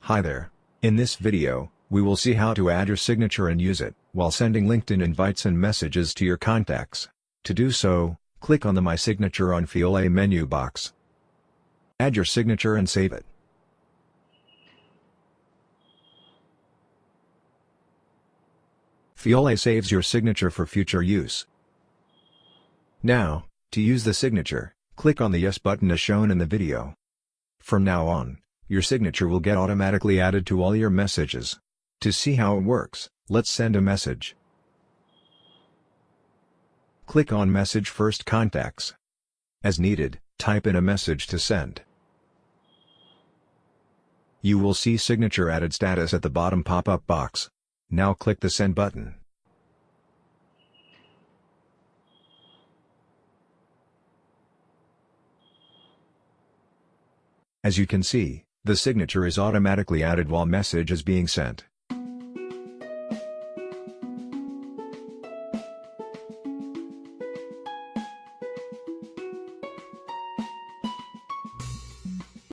Hi there. In this video, we will see how to add your signature and use it while sending LinkedIn invites and messages to your contacts. To do so, click on the My Signature on Fiyole menu box. Add your signature and save it. Fiyole saves your signature for future use. Now, to use the signature, click on the Yes button as shown in the video. From now on, your signature will get automatically added to all your messages. To see how it works, let's send a message. Click on Message First Contacts. As needed, type in a message to send. You will see Signature Added status at the bottom pop-up box. Now click the Send button. As you can see, the signature is automatically added while message is being sent.